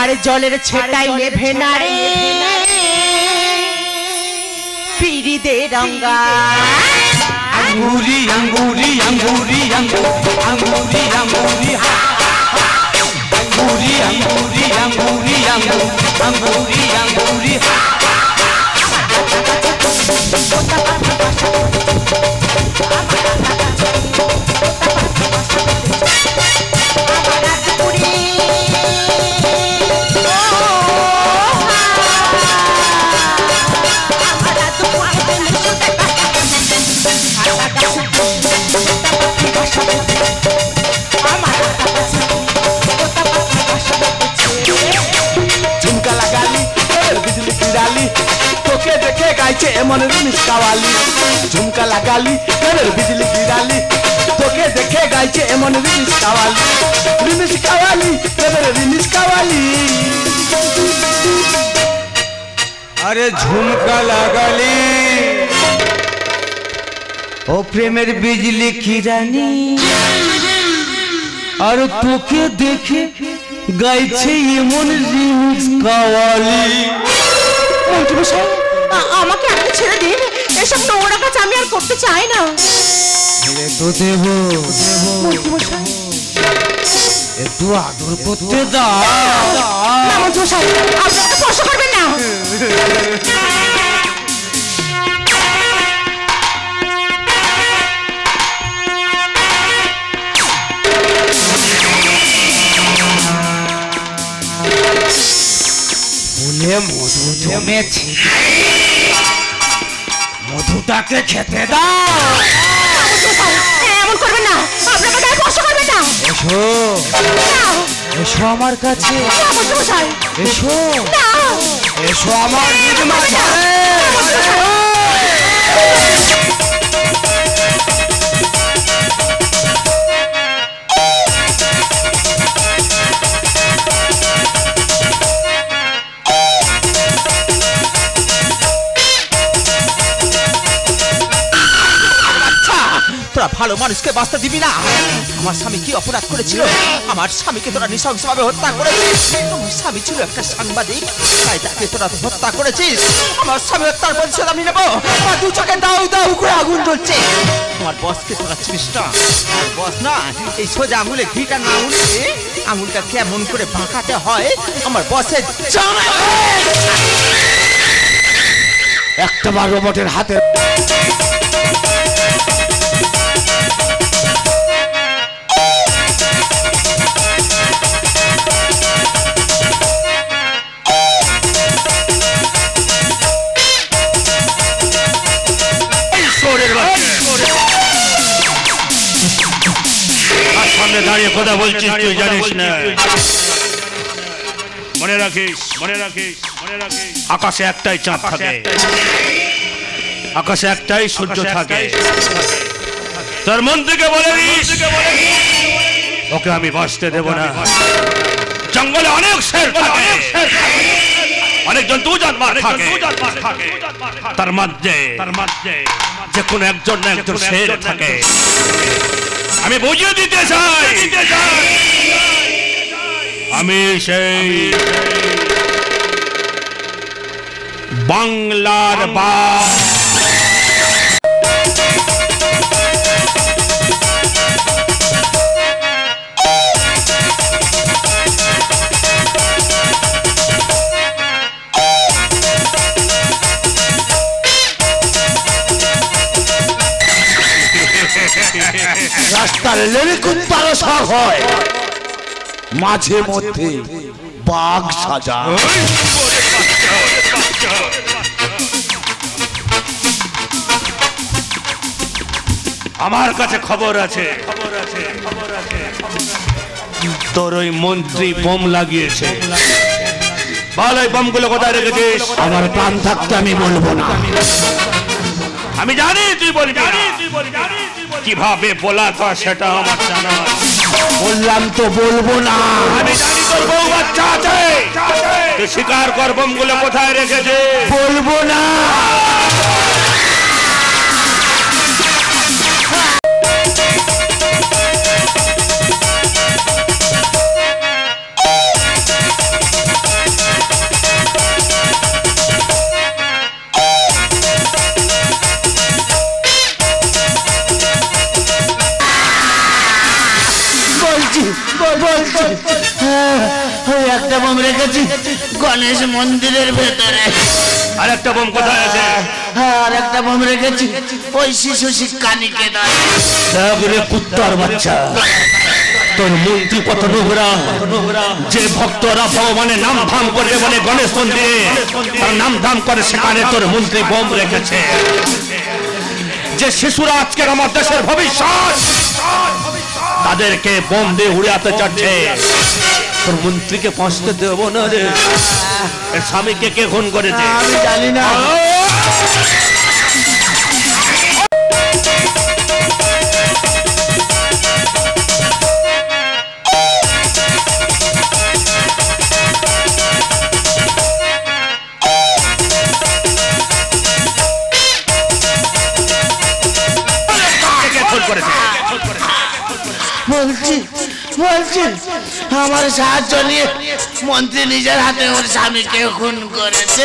আরে জলের ছেটাই নেভে না রে পিরিদে রঙ্গা আঙ্গুরি আঙ্গুরি আঙ্গুরি আঙ্গুরি আঙ্গুরি আঙ্গুরি আঙ্গুরি আঙ্গুরি আঙ্গুরি আঙ্গুরি তোকে দেখে গাইছে এমন রিমিস কাওয়ালি ঝুমকা লাগালি গলের বিজলি গিরালি তোকে দেখে গাইছে এমন রিমিস কাওয়ালি গলের রিমিস কাওয়ালি আরে ঝুমকা লাগালি ও প্রেমের বিজলি কিরানি আর তোকে দেখে গাইছে এমন রিমিস কাওয়ালি আমাকে আপনি ছেড়ে দিন এসব নোংরা কাজ আমি আর করতে চাই না তো দেব একটু আদর করতে দাও না মন্ত্রী আপনি স্পর্শ করবেন না ফুলে মধু জমেছে মধুটাকে খেতে দাও এমন করবেন না আপনাকে গায়ে স্পর্শ করবেন না এসো এসো আমার কাছে এসো এসো আমার তোরা ভালো মানুষকে বাঁচতে দিবি না আমার স্বামী কি অপরাধ করেছিল আমার স্বামীকে তোরা নৃশংসভাবে হত্যা করেছিস আমার স্বামী ছিল একটা সাংবাদিক তাই তাকে তোরা হত্যা করেছিস আমার স্বামী হত্যার প্রতিশোধ আমি নেবো আমার দু চোখে দাউ দাউ করে আগুন জ্বলছে আমার বসকে তোরা চিনিস না আর বস না এই সোজা আঙুলে ঘিটা না উঠে আঙুলটা কেমন করে বাঁকাতে হয় আমার বসের জানা একটা বার রোবটের হাতে সামনে দাঁড়িয়ে কথা বলছিস তুই জানিস না মনে রাখিস আকাশে একটাই চাঁদ থাকে আকাশে একটাই সূর্য থাকে তোর মন থেকে বলে দিস ওকে আমি বাঁচতে দেব না জঙ্গলে অনেক শের থাকে অনেক জন্তু জানোয়ার থাকে তার মধ্যে যে কোনো একজন না একজন শের থাকে আমি বুঝিয়ে দিতে চাই আমি সেই বাংলার বাপ রাস্তার লেনে কুত্তার শখ হয় মাঝে মধ্যে বাঘ সাজা আমার কাছে খবর আছে তোর ওই মন্ত্রী বোম লাগিয়েছে বল ওই বোমগুলো কোথায় রেখেছিস আমার প্রাণ থাকতে আমি বলবো না আমি জানি তুই বলবি কিভাবে বলা তো সেটা আমার জানা বললাম তো বলবো না আমি জানি তোর বউ বাচ্চা আছে তুই স্বীকার কর বোমগুলো কোথায় রেখেছে বলবো না বলছি ওই একটা বোম রেখেছি গণেশ মন্দিরের ভেতরে। আর একটা বোম কোথায় আছে? আর একটা বোম রেখেছি ওই শিশু শিক্ষা নিকেতনে। কুত্তার বাচ্চা, তোর মন্ত্রী কত নোংরা। যে ভক্তরা ভগবানের নাম ধাম করে বলে গণেশ মন্দিরে তার নাম ধাম করে, সেখানে তোর মন্ত্রী বোম রেখেছে। যে শিশুরা আজকের আমার দেশের ভবিষ্যৎ, তাদেরকে বোম দিয়ে উড়াতে চাচ্ছে। তোর মন্ত্রীকে পৌঁছতে দেব না রে। এর স্বামীকে কে খুন করেছে? আমি জানি না। বলছি আমার সাহায্য নিয়ে মন্ত্রী নিজের হাতে ওর স্বামীকে খুন করেছে।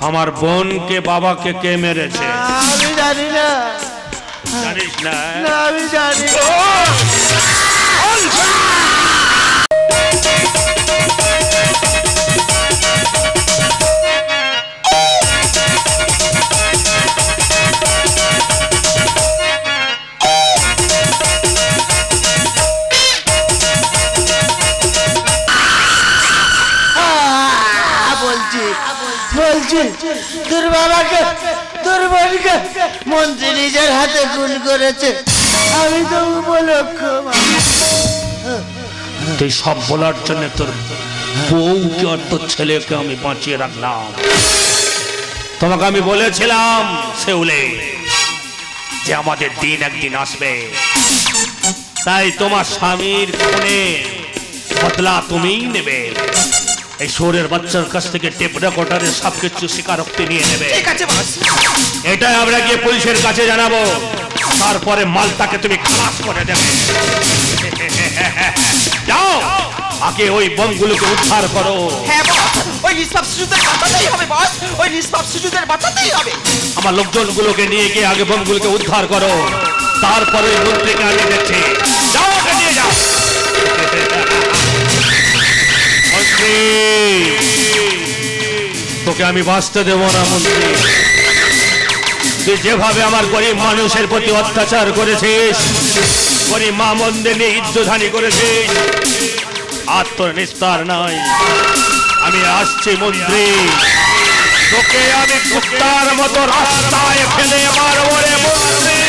আমার বোনকে বাবাকে কে মেরেছে? আমি জানি না। জানিস না? আমি জানি। তোর বাবাকে তোর বোনকে মন্ত্রী নিজের হাতে খুন করেছে। আমি তো উপলক্ষ। তুই সব বলার জন্য তোর বউকে আর তোর ছেলেকে আমি বাঁচিয়ে রাখলাম। তোমাকে আমি বলেছিলাম সেউলে যে আমাদের দিন একদিন আসবে, তাই তোমার স্বামীর খুনের বদলা তুমিই নেবে। এই শহরের বাচ্চার কাছ থেকে টেপ রেকর্ডারের সবকিছু স্বীকারোক্তি নিয়ে নেবে। ঠিক আছে বস। এটাই আমরা গিয়ে পুলিশের কাছে জানাবো, তারপরে মালটাকে তুমি খালাস করে দেবে। যাও আগে ওই বোমগুলোকে উদ্ধার করো। হ্যাঁ বস, ওই নিষ্পাপ শিশুদের বাঁচাতেই হবে বস, ওই নিষ্পাপ শিশুদের বাঁচাতেই হবে। আমার লোকজনগুলোকে নিয়ে গিয়ে আগে বোমগুলোকে উদ্ধার করো, তারপরে মন্ত্রীকে আমি দেখছি। যাও ওকে নিয়ে যাও। মন্ত্রী, তোকে আমি বাঁচতে দেবো না মন্ত্রী। তুই যেভাবে আমার গরিব মানুষের প্রতি অত্যাচার করেছিস, গরিব মা মন্দির নিয়ে ইজ্জতহানি করেছিস, আর তোর নিস্তার নাই। আমি আসছি মন্ত্রী, তোকে আমি কুত্তার মতো রাস্তায় ফেলে মারবো রে মন্ত্রী।